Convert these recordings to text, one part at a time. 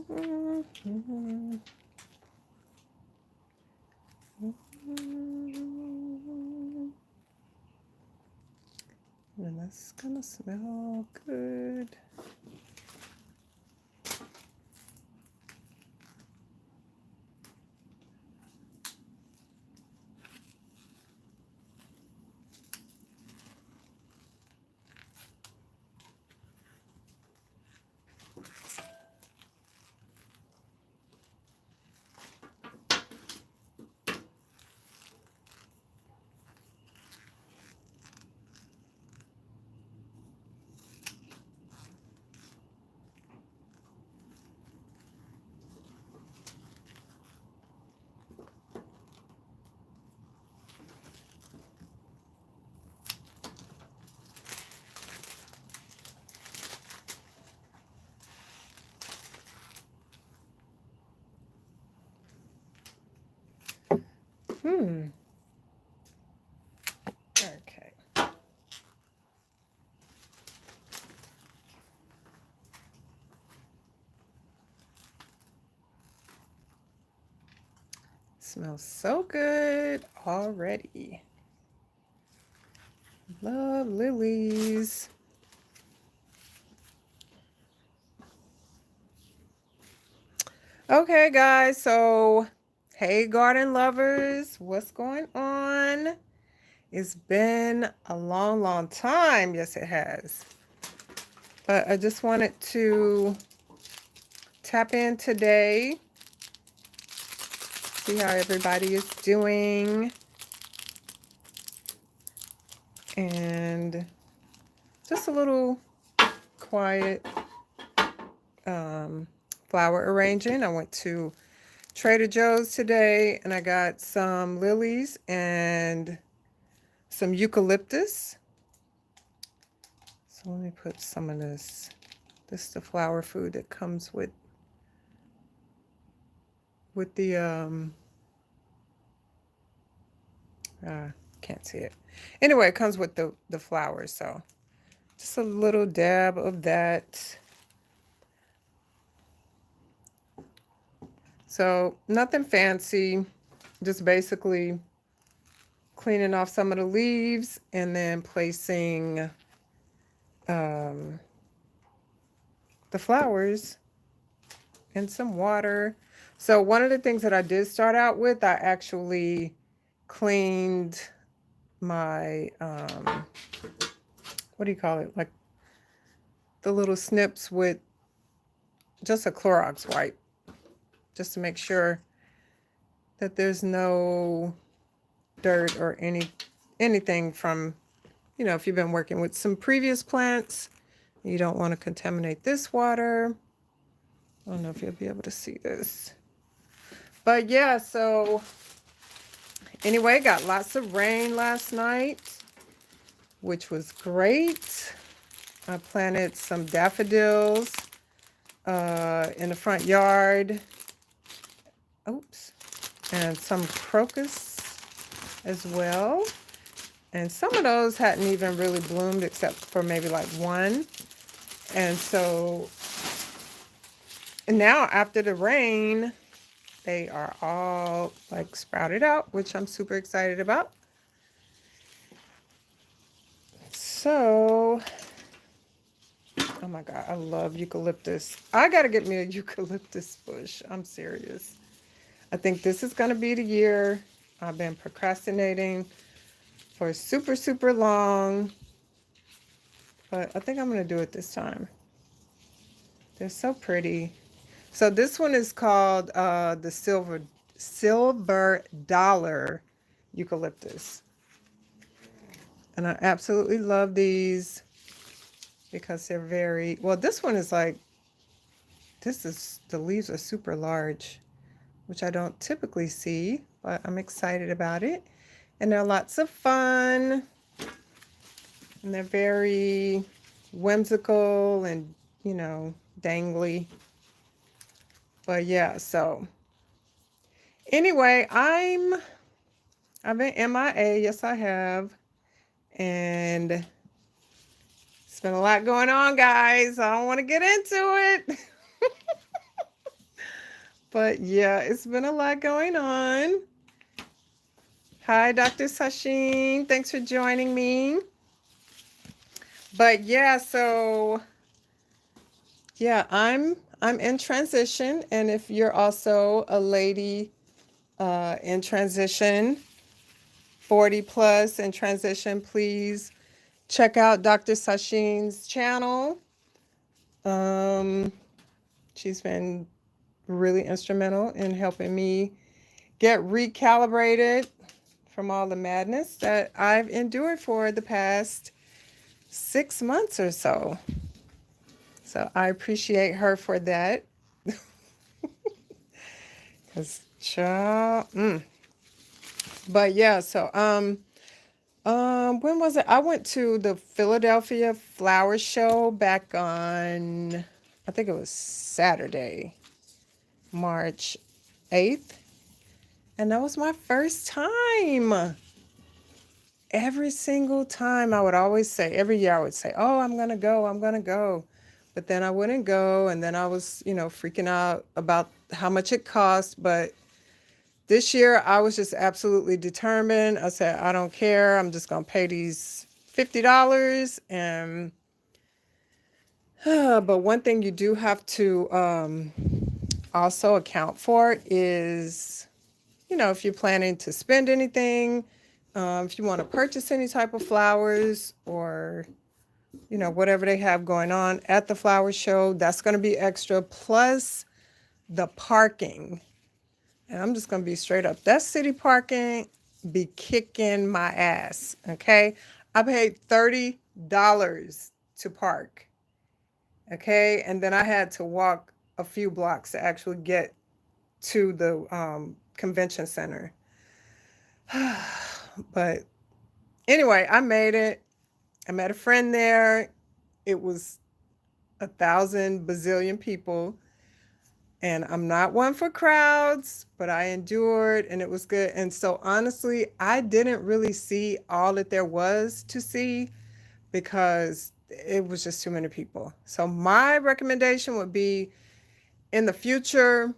And that's gonna smell good. Okay. Smells so good already. Love lilies. Okay, guys, so hey, garden lovers, what's going on? It's been a long, long time. Yes, it has. But I just wanted to tap in today, see how everybody is doing, and just a little quiet flower arranging. I went to Trader Joe's today and I got some lilies and some eucalyptus. So let me put some of this. This is the flower food that comes with the can't see it. Anyway, it comes with the flowers, so just a little dab of that. So nothing fancy, just basically cleaning off some of the leaves and then placing the flowers in some water. So one of the things that I did start out with, I actually cleaned my what do you call it, like the little snips with just a Clorox wipe, just to make sure that there's no dirt or anything from, you know, if you've been working with some previous plants, you don't want to contaminate this water. I don't know if you'll be able to see this, but yeah, so anyway, got lots of rain last night, which was great. I planted some daffodils in the front yard. Oops. And some crocus as well. And some of those hadn't even really bloomed except for maybe like one. And so now after the rain, they are all like sprouted out, which I'm super excited about. So, oh my God, I love eucalyptus. I got to get me a eucalyptus bush. I'm serious. I think this is going to be the year. I've been procrastinating for super, super long, but I think I'm going to do it this time. They're so pretty. So this one is called the silver dollar eucalyptus. And I absolutely love these because they're very, well, this one is like, the leaves are super large, which I don't typically see, but I'm excited about it. And they're lots of fun. And they're very whimsical and, you know, dangly. But yeah, so anyway, I've been MIA. Yes, I have. And it's been a lot going on, guys. I don't want to get into it. But yeah, it's been a lot going on. Hi, Dr. Sasheen. Thanks for joining me. But yeah, so yeah, I'm in transition, and if you're also a lady in transition, 40 plus in transition, please check out Dr. Sasheen's channel. Um, she's been really instrumental in helping me get recalibrated from all the madness that I've endured for the past 6 months or so. So I appreciate her for that. Cause child, But yeah, so when was it? I went to the Philadelphia Flower Show back on, I think it was Saturday, March 8th, and that was my first time. Every single time I would always say, every year I would say, "Oh, I'm gonna go, I'm gonna go." But then I wouldn't go, and then I was, freaking out about how much it cost. But this year I was just absolutely determined. I said, I don't care. I'm just gonna pay these $50. And but one thing you do have to also account for is, if you're planning to spend anything, if you want to purchase any type of flowers or, whatever they have going on at the flower show, that's going to be extra, plus the parking. And I'm just going to be straight up. That city parking be kicking my ass, okay? I paid $30 to park, okay? And then I had to walk a few blocks to actually get to the convention center. But anyway, I made it. I met a friend there. It was 1,000 bazillion people. And I'm not one for crowds, but I endured and it was good. And so honestly, I didn't really see all that there was to see because it was just too many people. So my recommendation would be, in the future,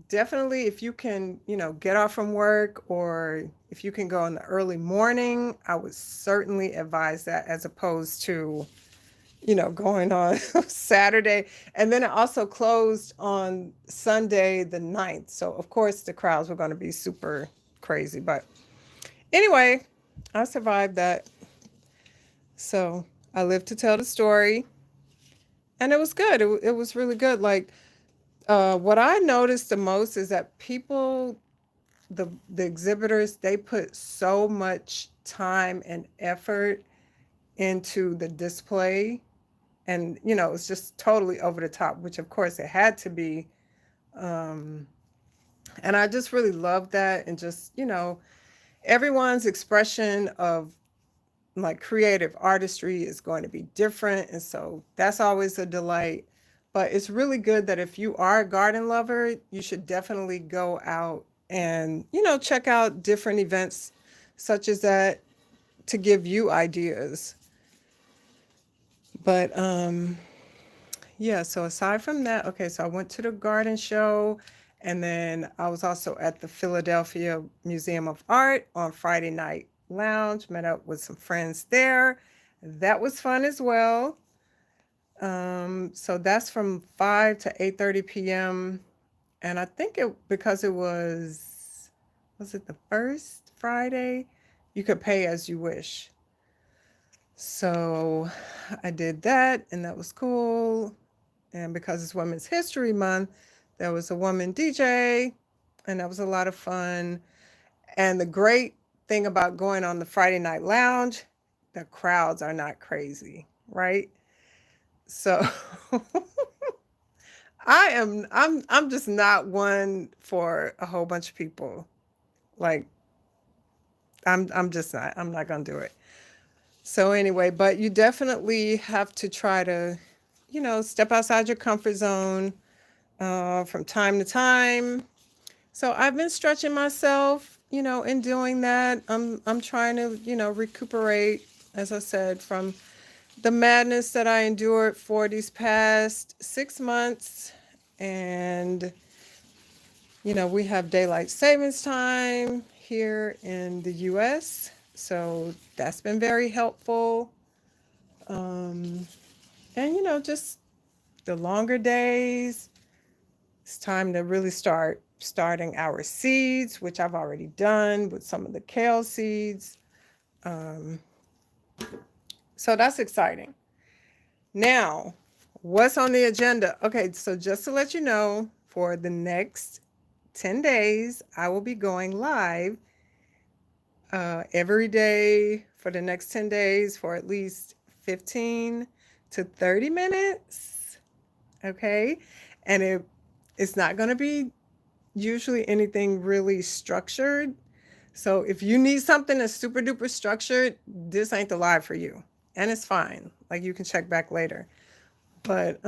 definitely if you can, get off from work, or if you can go in the early morning, I would certainly advise that, as opposed to, going on Saturday. And then it also closed on Sunday the 9th. So of course the crowds were going to be super crazy. But anyway, I survived that. So I lived to tell the story. And it was good. It was really good. Like, what I noticed the most is that people, the exhibitors, they put so much time and effort into the display, and it's just totally over the top, which of course it had to be. And I just really love that, and just everyone's expression of like creative artistry is going to be different, and so that's always a delight. But it's really good that if you are a garden lover, you should definitely go out and check out different events such as that, to give you ideas. But yeah, so aside from that, okay, so I went to the garden show, and then I was also at the Philadelphia Museum of Art on Friday night lounge, met up with some friends there. That was fun as well. So that's from 5 to 8:30 p.m. And I think because it was it the first Friday? You could pay as you wish. So I did that, and that was cool. And because it's Women's History Month, there was a woman DJ, and that was a lot of fun. And the great thing about going on the Friday night lounge, the crowds are not crazy, right? So I'm just not one for a whole bunch of people. Like, I'm not gonna do it. So anyway, but you definitely have to try to, step outside your comfort zone from time to time. So I've been stretching myself, in doing that. I'm trying to, recuperate, as I said, from the madness that I endured for these past 6 months. And You know, we have daylight savings time here in the US, so that's been very helpful. Um, and, you know, just the longer days, it's time to really starting our seeds, which I've already done with some of the kale seeds. Um, so that's exciting. Now, what's on the agenda? Okay, so just to let you know, for the next 10 days, I will be going live every day for the next 10 days for at least 15 to 30 minutes. Okay. And it's not going to be usually anything really structured. So if you need something that's super duper structured, this ain't the live for you. And it's fine. Like you can check back later. But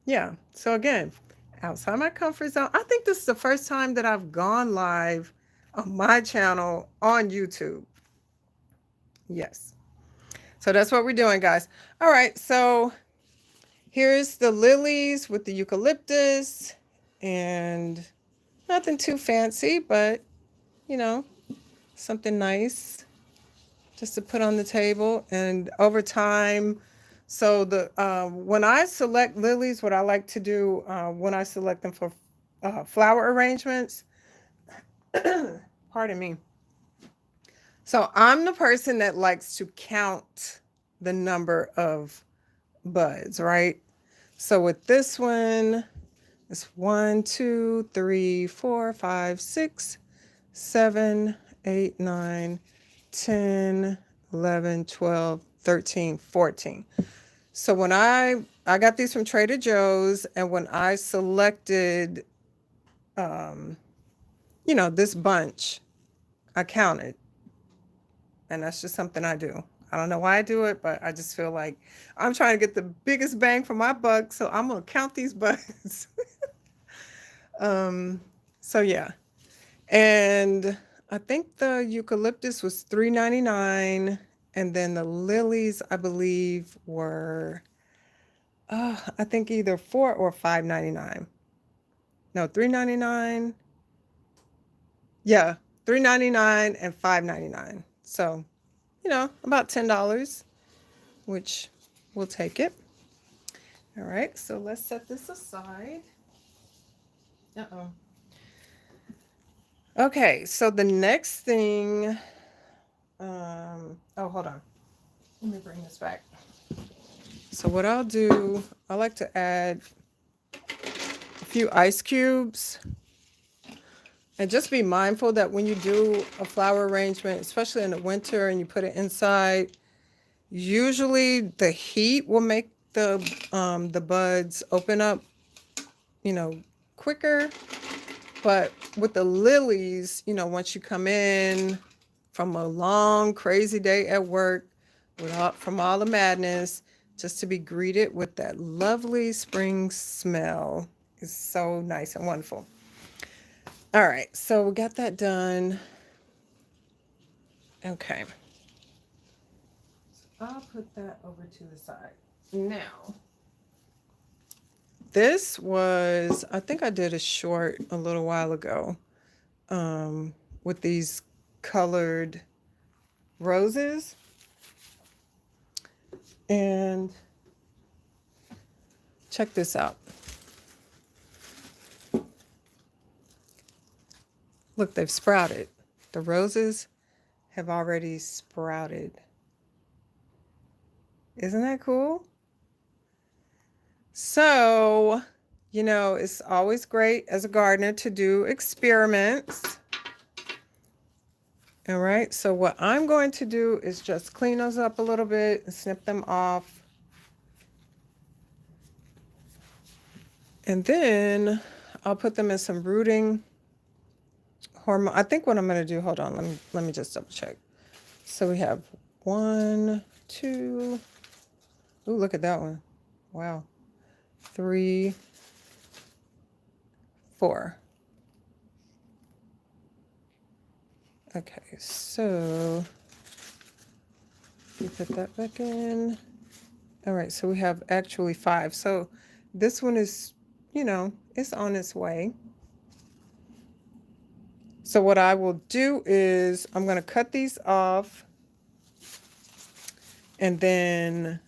yeah. So again, outside my comfort zone. I think this is the first time that I've gone live on my channel on YouTube. Yes. So that's what we're doing, guys. All right. So here's the lilies with the eucalyptus and nothing too fancy, but you know, something nice just to put on the table. And over time, so the when I select lilies, what I like to do when I select them for flower arrangements, pardon me. So I'm the person that likes to count the number of buds, right? So with this one, it's 1, 2, 3, 4, 5, 6, 7, 8, 9, 10, 11, 12, 13, 14. So when I got these from Trader Joe's, and when I selected, you know, this bunch, I counted. And that's just something I do. I don't know why I do it, but I just feel like I'm trying to get the biggest bang for my buck, so I'm gonna count these buds. um, so yeah, and I think the eucalyptus was $3.99, and then the lilies, I believe, were I think either $4 or $5.99. No, $3.99. Yeah, $3.99 and $5.99. So, you know, about $10, which we'll take it. All right, so let's set this aside. Uh-oh. Okay, so the next thing, oh, hold on. Let me bring this back. So what I'll do, I like to add a few ice cubes. And just be mindful that when you do a flower arrangement, especially in the winter, and you put it inside, usually the heat will make the buds open up, you know, quicker. But with the lilies, you know, once you come in from a long, crazy day at work, from all the madness, just to be greeted with that lovely spring smell is so nice and wonderful. All right, so we got that done. Okay. So I'll put that over to the side. Now, this was, I think I did a short a little while ago with these colored roses. And check this out. Look, they've sprouted. The roses have already sprouted. Isn't that cool? So, you know, it's always great as a gardener to do experiments. All right, so what I'm going to do is just clean those up a little bit and snip them off. And then I'll put them in some rooting hormone. I think what I'm going to do, hold on, let me just double check. So we have 1, 2, ooh, look at that one. Wow. 3, 4. Okay, so you put that back in. All right, so we have actually 5. So this one is, you know, it's on its way. So what I will do is I'm going to cut these off, and then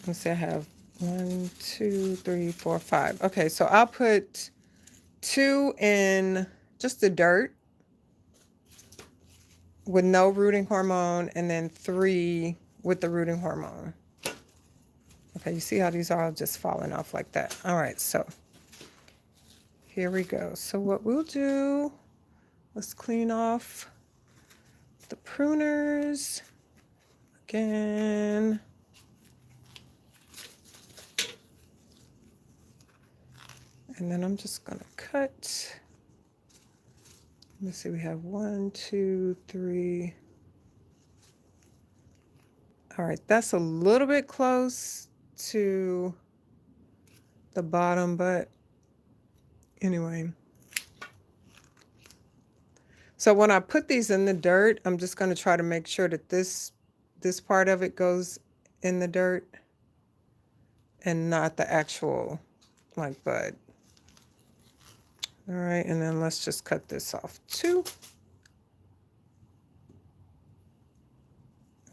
let's see, I have 1, 2, 3, 4, 5. Okay, so I'll put 2 in just the dirt with no rooting hormone, and then 3 with the rooting hormone. Okay, you see how these are all just falling off like that. All right, so here we go. So what we'll do, let's clean off the pruners again. And then I'm just gonna cut. Let me see, we have 1, 2, 3. All right, that's a little bit close to the bottom, but anyway. So when I put these in the dirt, I'm just going to try to make sure that this part of it goes in the dirt and not the actual like bud. All right, and then let's just cut this off too.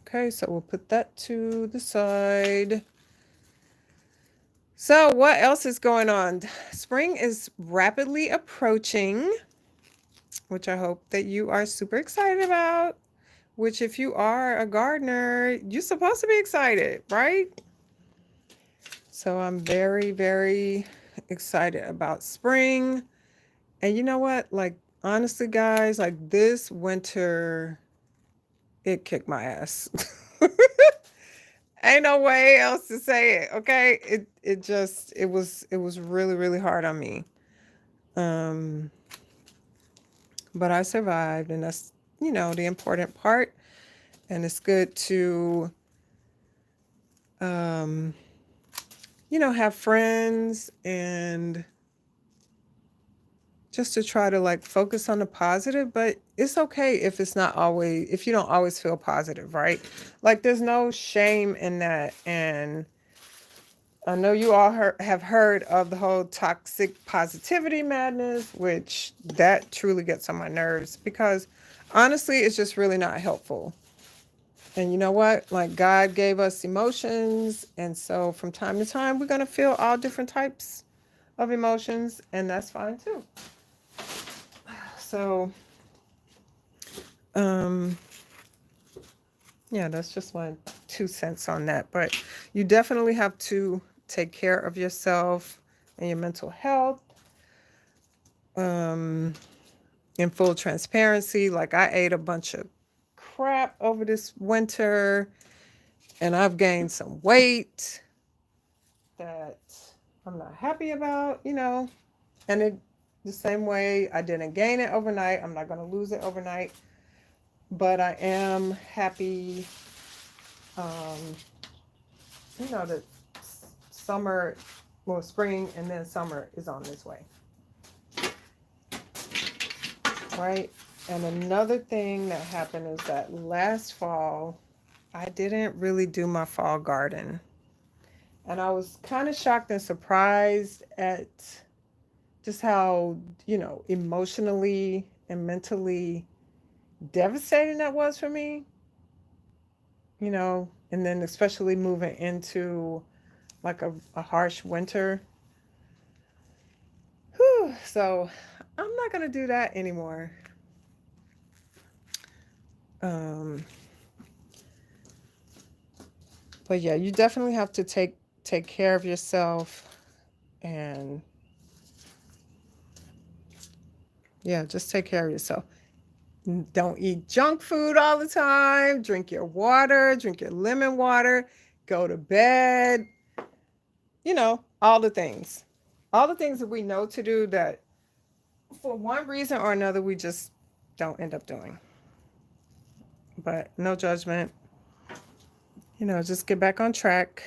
Okay, so we'll put that to the side. So what else is going on? Spring is rapidly approaching, which I hope that you are super excited about, which if you are a gardener, you're supposed to be excited, right? So I'm very, very excited about spring. And you know what? Like, honestly, guys, like this winter, it kicked my ass. Ain't no way else to say it, okay? It was really, really hard on me. But I survived, and that's, you know, the important part. And it's good to you know, have friends and just to try to like focus on the positive, but it's okay if it's not always, if you don't always feel positive, right? Like there's no shame in that. And I know you all have heard of the whole toxic positivity madness, which that truly gets on my nerves because honestly, it's just really not helpful. And you know what? Like God gave us emotions. And so from time to time, we're going to feel all different types of emotions, and that's fine too. So, yeah, that's just my 2 cents on that. But you definitely have to take care of yourself and your mental health. In full transparency, like I ate a bunch of crap over this winter, and I've gained some weight that I'm not happy about, you know, and it the same way I didn't gain it overnight. I'm not going to lose it overnight, but I am happy, you know, that summer, well, spring and then summer is on this way. Right. And another thing that happened is that last fall, I didn't really do my fall garden. And I was kind of shocked and surprised at just how, you know, emotionally and mentally devastating that was for me, you know, and then especially moving into like a harsh winter. Whew, so I'm not going to do that anymore. But yeah, you definitely have to take care of yourself, and yeah, just take care of yourself. Don't eat junk food all the time. Drink your water, drink your lemon water, go to bed. You know, all the things. All the things that we know to do that for one reason or another we just don't end up doing. But no judgment. You know, just get back on track.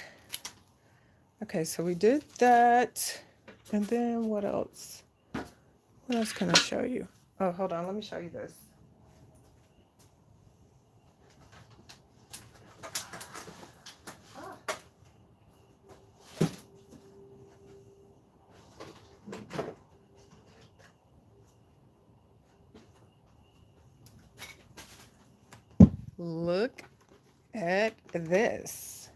Okay, so we did that. And then what else? What else can I show you? Oh, hold on. Let me show you this. Look at this.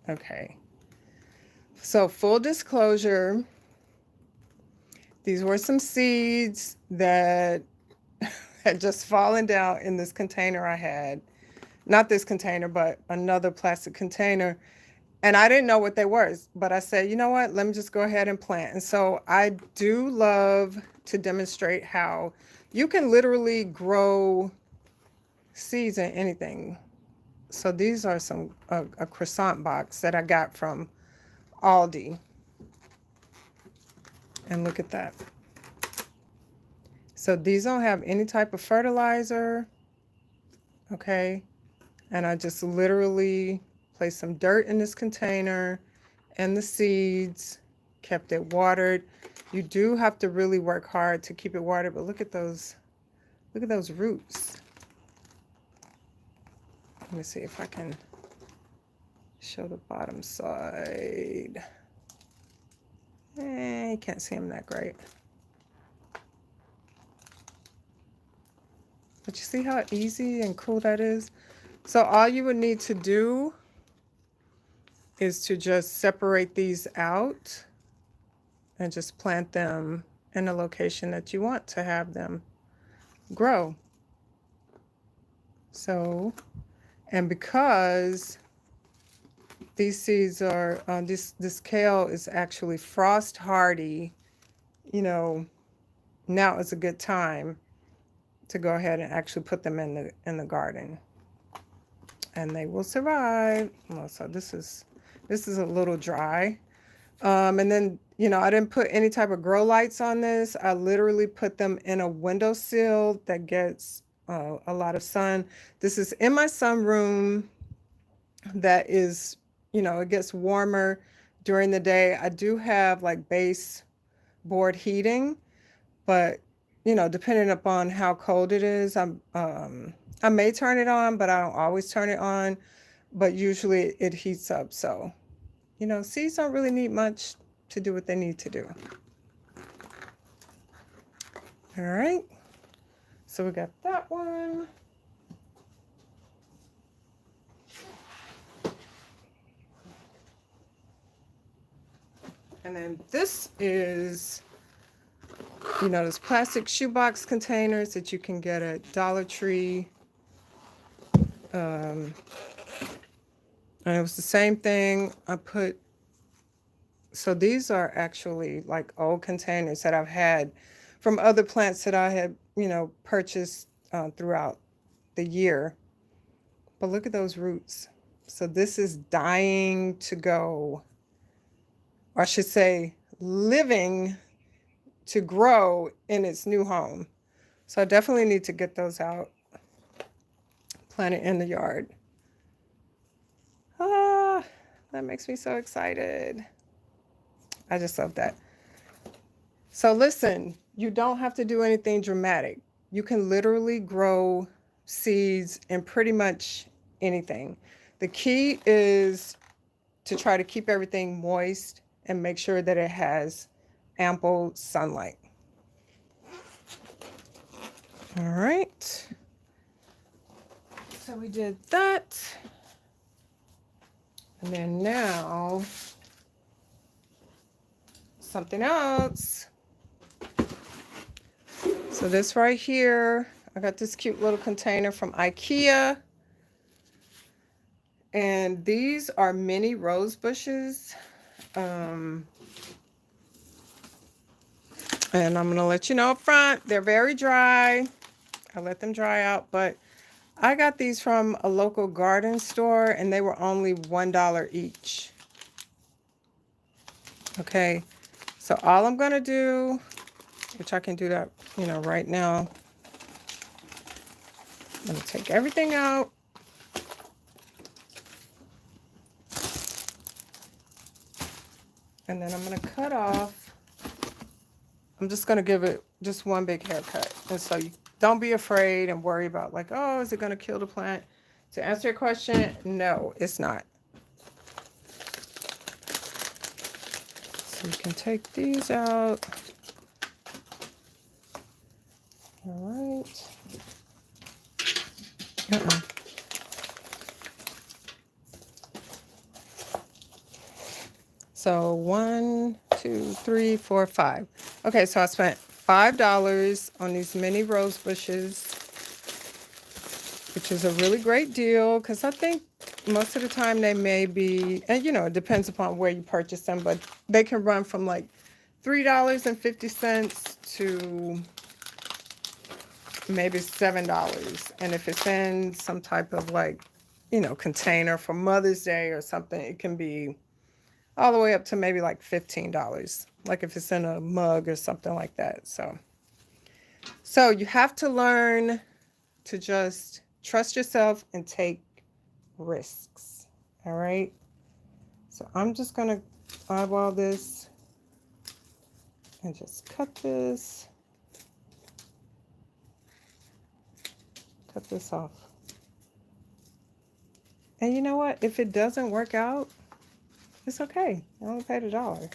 Okay. So full disclosure, these were some seeds that had just fallen down in this container I had. Not this container, but another plastic container. And I didn't know what they were, but I said, you know what, let me just go ahead and plant. And so I do love to demonstrate how you can literally grow seeds in anything. So these are a croissant box that I got from Aldi. And look at that. So these don't have any type of fertilizer. Okay. And I just literally placed some dirt in this container and the seeds, kept it watered. You do have to really work hard to keep it watered, but look at those roots. Let me see if I can show the bottom side. You can't see them that great. But you see how easy and cool that is? So all you would need to do is to just separate these out and just plant them in a location that you want to have them grow. So, and because these seeds are, this kale is actually frost hardy, you know, now is a good time to go ahead and actually put them in the garden, and they will survive. Well, so this is a little dry, and then, you know, I didn't put any type of grow lights on this. I literally put them in a windowsill that gets a lot of sun. This is in my sunroom that is, you know, it gets warmer during the day. I do have like baseboard heating, but, you know, depending upon how cold it is, I may turn it on, but I don't always turn it on. But usually it heats up. So, you know, seeds don't really need much to do what they need to do. All right. So we got that one. And then this is, you know, those plastic shoebox containers that you can get at Dollar Tree. And it was the same thing. So these are actually like old containers that I've had from other plants that I had, you know, purchased throughout the year. But look at those roots. So this is dying to go, or I should say living to grow in its new home. So I definitely need to get those out, plant it in the yard. Ah, that makes me so excited. I just love that. So listen, you don't have to do anything dramatic. You can literally grow seeds in pretty much anything. The key is to try to keep everything moist and make sure that it has ample sunlight. All right. So we did that. And then now, something else. So this right here, I got this cute little container from IKEA. And these are mini rose bushes. And I'm going to let you know up front, they're very dry. I let them dry out, but I got these from a local garden store and they were only $1 each. Okay, so all I'm going to do, which I can do that, you know, right now. I'm going to take everything out. And then I'm going to cut off. I'm just going to give it just one big haircut. And so you don't be afraid and worry about like, oh, is it going to kill the plant? To answer your question, no, it's not. So you can take these out. All right. Uh-uh. So 1, 2, 3, 4, 5. Okay, so I spent $5 on these mini rose bushes, which is a really great deal because I think most of the time they may be, and it depends upon where you purchase them, but they can run from like $3.50 to maybe $7. And if it's in some type of like, container for Mother's Day or something, it can be all the way up to maybe like $15. Like if it's in a mug or something like that. So you have to learn to just trust yourself and take risks. All right. So I'm just going to eyeball this and just cut this off. And you know what? If it doesn't work out, it's okay. I only paid $1.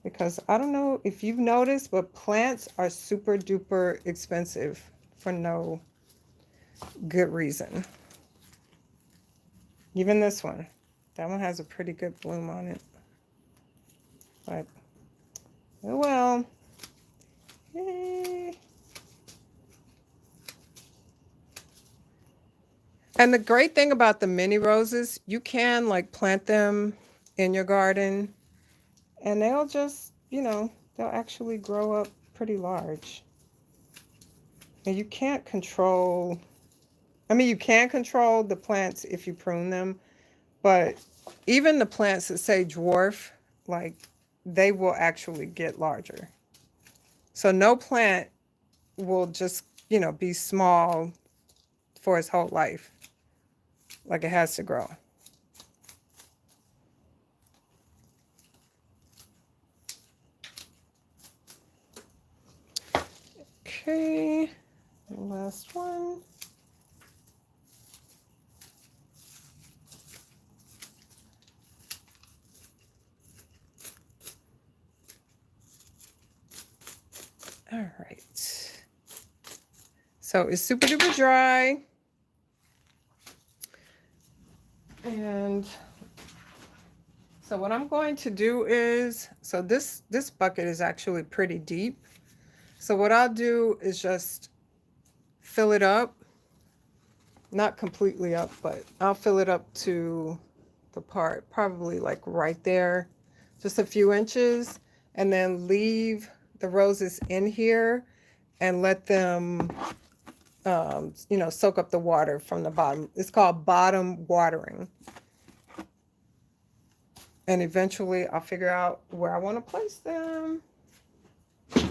Because I don't know if you've noticed, but plants are super duper expensive for no good reason. Even this one. That one has a pretty good bloom on it. But, oh well. Yay. And the great thing about the mini roses, you can like plant them in your garden and they'll just, they'll actually grow up pretty large. And you can't control, you can control the plants if you prune them, but even the plants that say dwarf, like they will actually get larger. So no plant will just, be small for its whole life. Like it has to grow. Okay, last one. All right. So it's super duper dry. And so what I'm going to do is, so this bucket is actually pretty deep. So what I'll do is just fill it up. Not completely up, but I'll fill it up to the part, probably like right there, just a few inches, and then leave the roses in here and let them, soak up the water from the bottom. It's called bottom watering. And eventually I'll figure out where I want to place them. So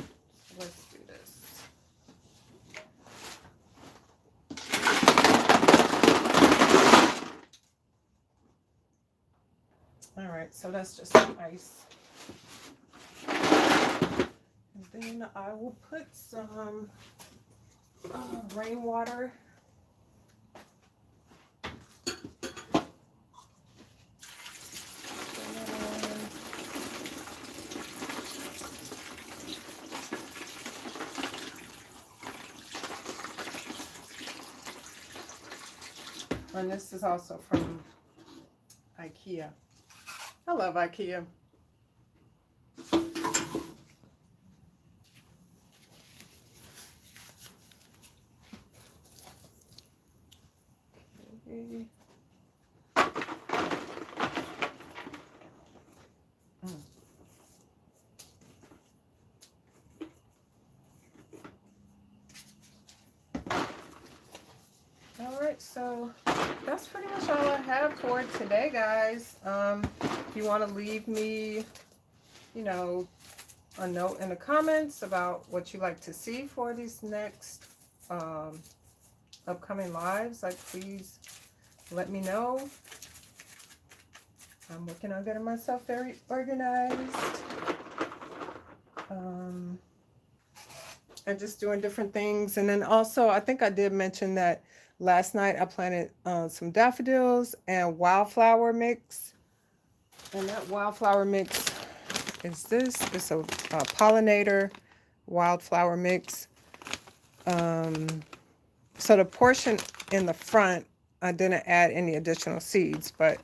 let's do this. All right, so that's just some ice. And then I will put some rainwater. And this is also from IKEA. I love IKEA. Okay. All right, so that's pretty much all I have for today, guys. If you want to leave me, a note in the comments about what you like to see for these next upcoming lives, like please let me know. I'm working on getting myself very organized. And just doing different things. And then also, I think I did mention that last night I planted some daffodils and wildflower mix. And that wildflower mix is this. It's a pollinator wildflower mix. So the portion in the front, I didn't add any additional seeds, but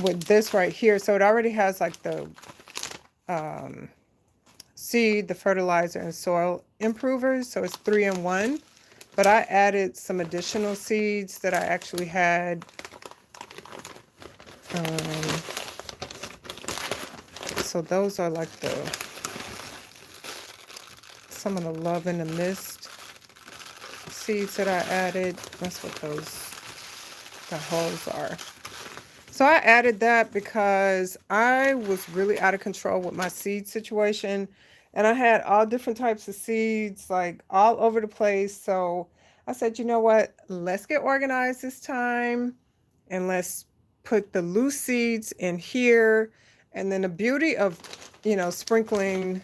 with this right here, so it already has like the seed, the fertilizer, and soil improvers. So it's 3 in 1. But I added some additional seeds that I actually had. So those are like some of the Love in the Mist seeds that I added. That's what the hulls are. So I added that because I was really out of control with my seed situation. And I had all different types of seeds, like all over the place. So I said, you know what? Let's get organized this time. And let's put the loose seeds in here. And then the beauty of, sprinkling,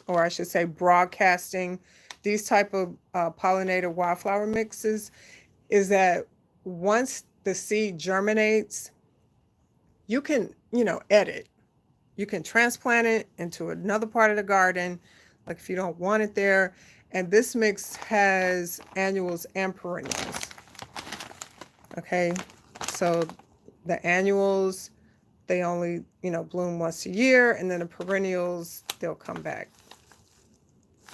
or I should say broadcasting, these type of pollinator wildflower mixes is that once the seed germinates, you can, edit. You can transplant it into another part of the garden, like if you don't want it there. And this mix has annuals and perennials. Okay, so the annuals, they only, bloom once a year, and then the perennials, they'll come back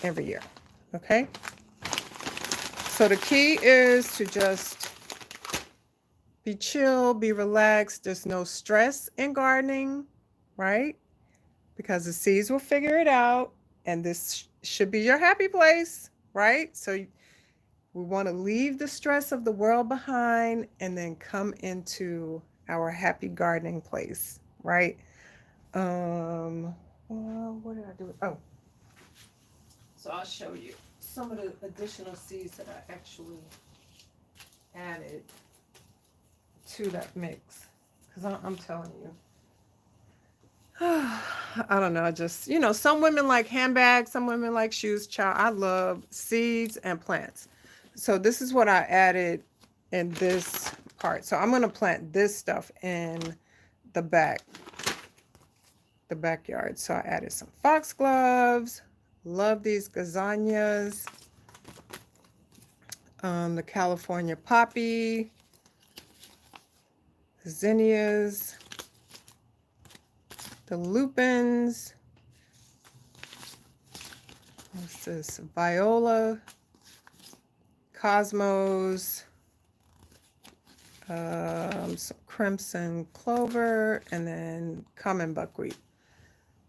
every year. Okay, so the key is to just be chill, be relaxed. There's no stress in gardening, right? Because the seeds will figure it out, and this should be your happy place, right? So we want to leave the stress of the world behind and then come into our happy gardening place, right? What did I do? Oh, so I'll show you some of the additional seeds that I actually added to that mix, because I'm telling you, I don't know, just, some women like handbags, some women like shoes. Child, I love seeds and plants. So this is what I added in this part. So I'm going to plant this stuff in the backyard. So I added some foxgloves. Love these gazanias. The California poppy. Zinnias. The lupins. What's this? Viola. Cosmos. Some crimson clover, and then common buckwheat.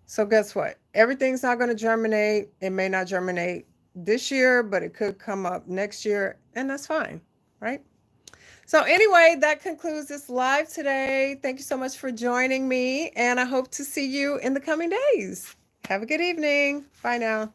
So guess what? Everything's not going to germinate. It may not germinate this year, but it could come up next year, and that's fine, right? So anyway, that concludes this live today. Thank you so much for joining me, and I hope to see you in the coming days. Have a good evening. Bye now.